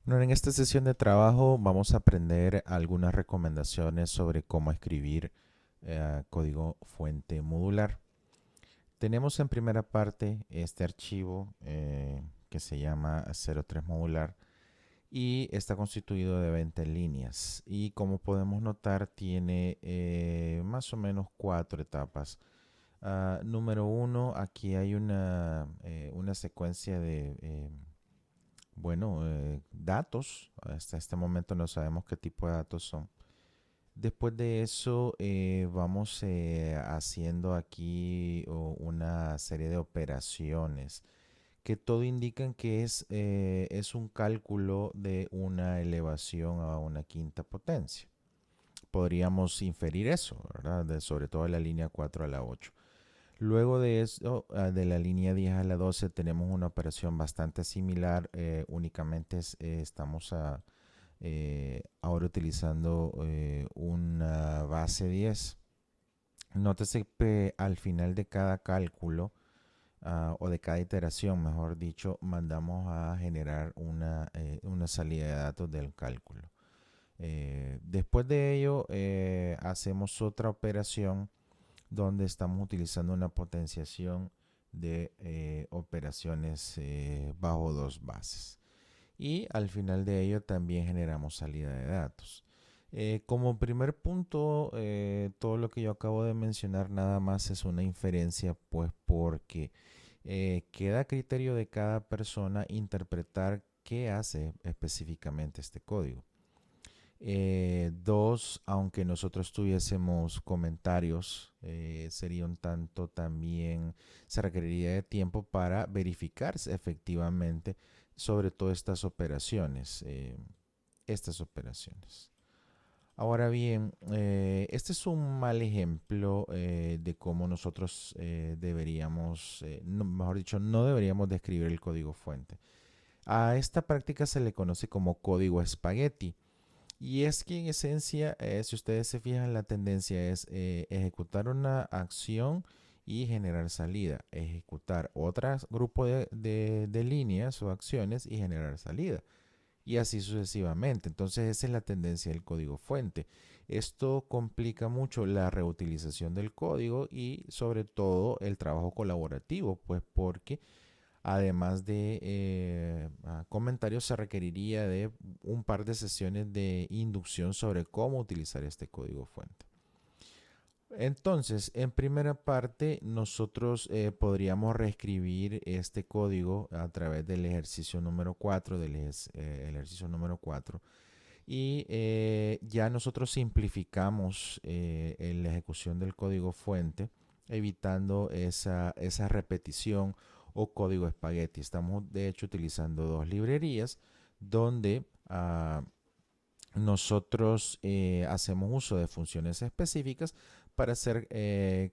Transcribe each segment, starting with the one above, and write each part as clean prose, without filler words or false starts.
Bueno, en esta sesión de trabajo vamos a aprender algunas recomendaciones sobre cómo escribir código fuente modular. Tenemos en primera parte este archivo que se llama 03 modular y está constituido de 20 líneas. Y como podemos notar, tiene más o menos cuatro etapas. Número uno, aquí hay una secuencia de datos. Hasta este momento no sabemos qué tipo de datos son. Después de eso, vamos haciendo aquí una serie de operaciones que todo indican que es un cálculo de una elevación a una quinta potencia. Podríamos inferir eso, ¿verdad? Sobre todo de la línea 4 a la 8. Luego de eso, de la línea 10 a la 12, tenemos una operación bastante similar. Únicamente estamos ahora utilizando una base 10. Nótese que al final de cada cálculo o de cada iteración, mejor dicho, mandamos a generar una salida de datos del cálculo. Después de ello, hacemos otra operación donde estamos utilizando una potenciación de operaciones bajo dos bases. Y al final de ello también generamos salida de datos. Como primer punto, todo lo que yo acabo de mencionar nada más es una inferencia, pues porque queda a criterio de cada persona interpretar qué hace específicamente este código. Dos, aunque nosotros tuviésemos comentarios, sería un tanto también, se requeriría de tiempo para verificar efectivamente sobre todo estas operaciones. Ahora bien, este es un mal ejemplo de cómo nosotros mejor dicho, no deberíamos describir el código fuente. A esta práctica se le conoce como código espagueti. Y es que en esencia, si ustedes se fijan, la tendencia es ejecutar una acción y generar salida, ejecutar otro grupo de líneas o acciones y generar salida, y así sucesivamente. Entonces esa es la tendencia del código fuente. Esto complica mucho la reutilización del código y sobre todo el trabajo colaborativo, pues porque además de comentarios, se requeriría de un par de sesiones de inducción sobre cómo utilizar este código fuente. Entonces, en primera parte, nosotros podríamos reescribir este código a través del ejercicio número 4, el ejercicio número 4, y ya nosotros simplificamos la ejecución del código fuente, evitando esa repetición o código espagueti. Estamos de hecho utilizando dos librerías donde nosotros hacemos uso de funciones específicas para hacer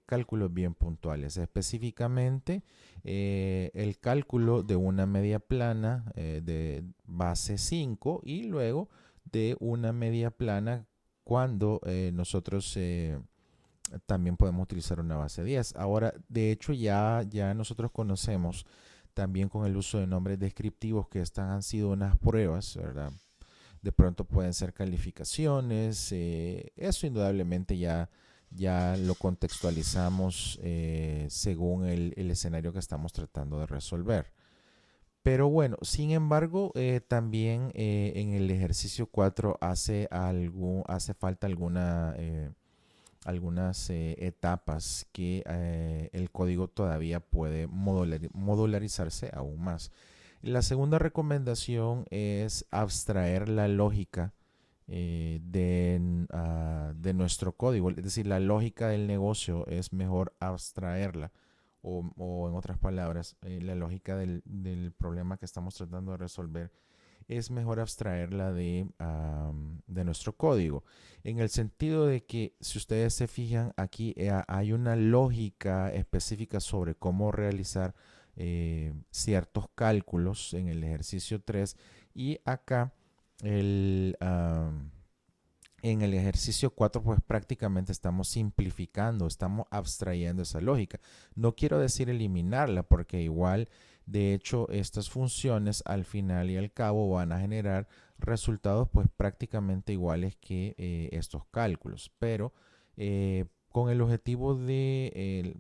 cálculos bien puntuales. Específicamente, el cálculo de una media plana de base 5 y luego de una media plana cuando nosotros también podemos utilizar una base 10. Ahora, de hecho, ya nosotros conocemos también con el uso de nombres descriptivos que estas han sido unas pruebas, ¿verdad? De pronto pueden ser calificaciones, eso indudablemente ya lo contextualizamos según el escenario que estamos tratando de resolver. Pero bueno, sin embargo, también en el ejercicio 4 hace falta algunas etapas que el código todavía puede modularizarse aún más. La segunda recomendación es abstraer la lógica de nuestro código, es decir, la lógica del negocio es mejor abstraerla o en otras palabras, la lógica del problema que estamos tratando de resolver es mejor abstraerla de nuestro código. En el sentido de que, si ustedes se fijan, aquí hay una lógica específica sobre cómo realizar ciertos cálculos en el ejercicio 3 y acá el, en el ejercicio 4 pues prácticamente estamos simplificando, estamos abstrayendo esa lógica. No quiero decir eliminarla porque igual De hecho, estas funciones al final y al cabo van a generar resultados pues prácticamente iguales que estos cálculos, pero con el objetivo de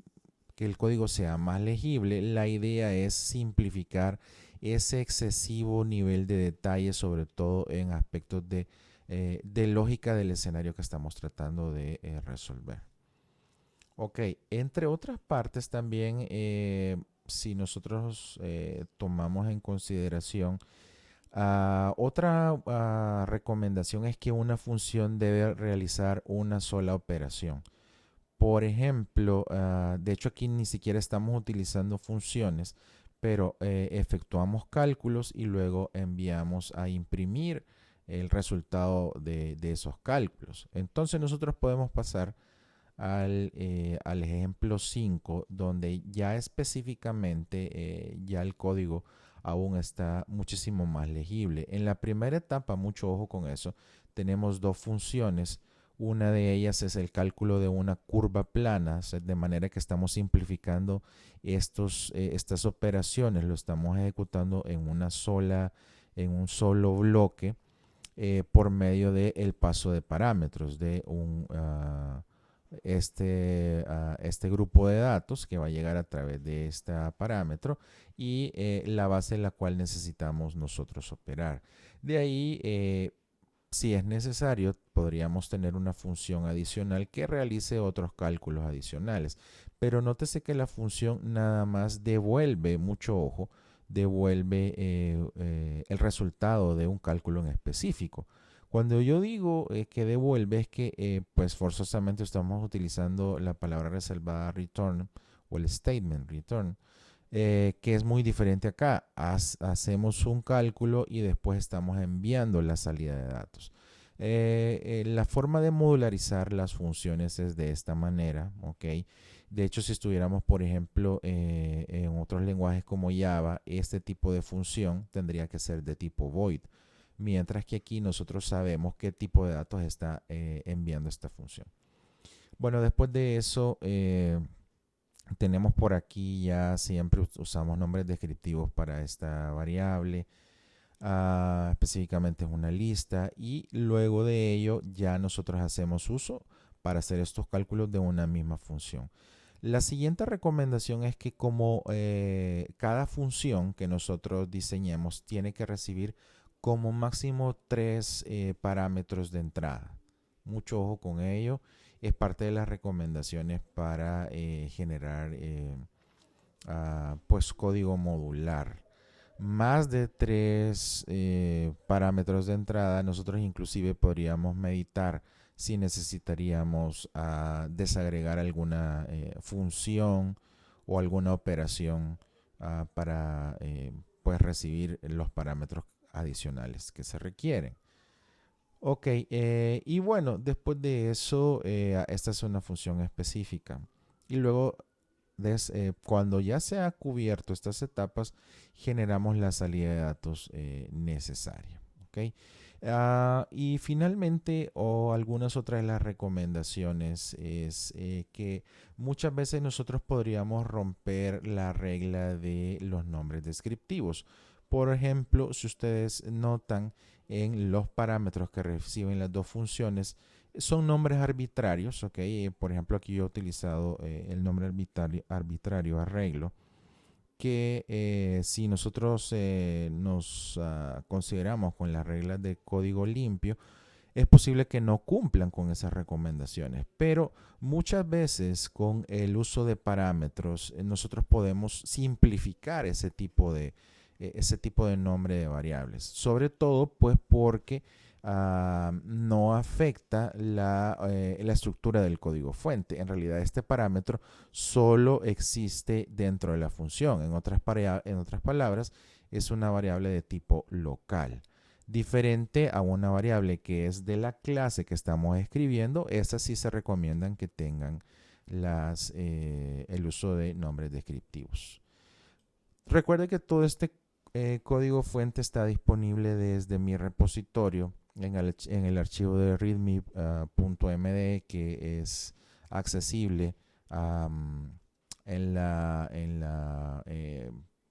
que el código sea más legible, la idea es simplificar ese excesivo nivel de detalle, sobre todo en aspectos de lógica del escenario que estamos tratando de resolver. Ok, entre otras partes también, si nosotros tomamos en consideración, otra recomendación es que una función debe realizar una sola operación. Por ejemplo, de hecho aquí ni siquiera estamos utilizando funciones, pero efectuamos cálculos y luego enviamos a imprimir el resultado de esos cálculos. Entonces nosotros podemos pasar al ejemplo 5, donde ya específicamente ya el código aún está muchísimo más legible. En la primera etapa, mucho ojo con eso, tenemos dos funciones. Una de ellas es el cálculo de una curva plana, de manera que estamos simplificando estas operaciones, lo estamos ejecutando en un solo bloque por medio del paso de parámetros de este grupo de datos que va a llegar a través de este parámetro y la base en la cual necesitamos nosotros operar. De ahí, si es necesario, podríamos tener una función adicional que realice otros cálculos adicionales. Pero nótese que la función nada más devuelve, mucho ojo, devuelve el resultado de un cálculo en específico. Cuando yo digo que devuelve es que pues forzosamente estamos utilizando la palabra reservada return o el statement return, que es muy diferente acá. Hacemos un cálculo y después estamos enviando la salida de datos. La forma de modularizar las funciones es de esta manera, ¿ok? De hecho, si estuviéramos, por ejemplo, en otros lenguajes como Java, este tipo de función tendría que ser de tipo void, mientras que aquí nosotros sabemos qué tipo de datos está enviando esta función. Bueno, después de eso, tenemos por aquí ya siempre usamos nombres descriptivos para esta variable. Específicamente es una lista y luego de ello ya nosotros hacemos uso para hacer estos cálculos de una misma función. La siguiente recomendación es que como cada función que nosotros diseñemos tiene que recibir como máximo 3 parámetros de entrada. Mucho ojo con ello. Es parte de las recomendaciones para generar pues código modular. Más de 3 parámetros de entrada, nosotros inclusive podríamos meditar si necesitaríamos desagregar alguna función o alguna operación para pues recibir los parámetros adicionales que se requieren. Ok, y bueno, después de eso, esta es una función específica. Y luego, cuando ya se ha cubierto estas etapas, generamos la salida de datos necesaria. Ok, y finalmente, o algunas otras de las recomendaciones es que muchas veces nosotros podríamos romper la regla de los nombres descriptivos. Por ejemplo, si ustedes notan, en los parámetros que reciben las dos funciones son nombres arbitrarios, ¿ok? Por ejemplo, aquí yo he utilizado el nombre arbitrario arreglo, que si nosotros nos consideramos con las reglas de código limpio, es posible que no cumplan con esas recomendaciones, pero muchas veces con el uso de parámetros nosotros podemos simplificar ese tipo de nombre de variables, sobre todo pues porque no afecta la estructura del código fuente. En realidad este parámetro solo existe dentro de la función. En otras palabras, es una variable de tipo local. Diferente a una variable que es de la clase que estamos escribiendo, esas sí se recomiendan que tengan el uso de nombres descriptivos. Recuerde que todo este código fuente está disponible desde mi repositorio en el archivo de readme.md que es accesible en la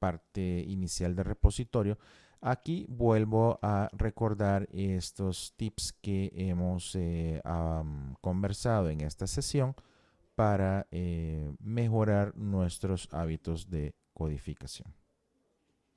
parte inicial del repositorio, aquí vuelvo a recordar estos tips que hemos conversado en esta sesión para mejorar nuestros hábitos de codificación.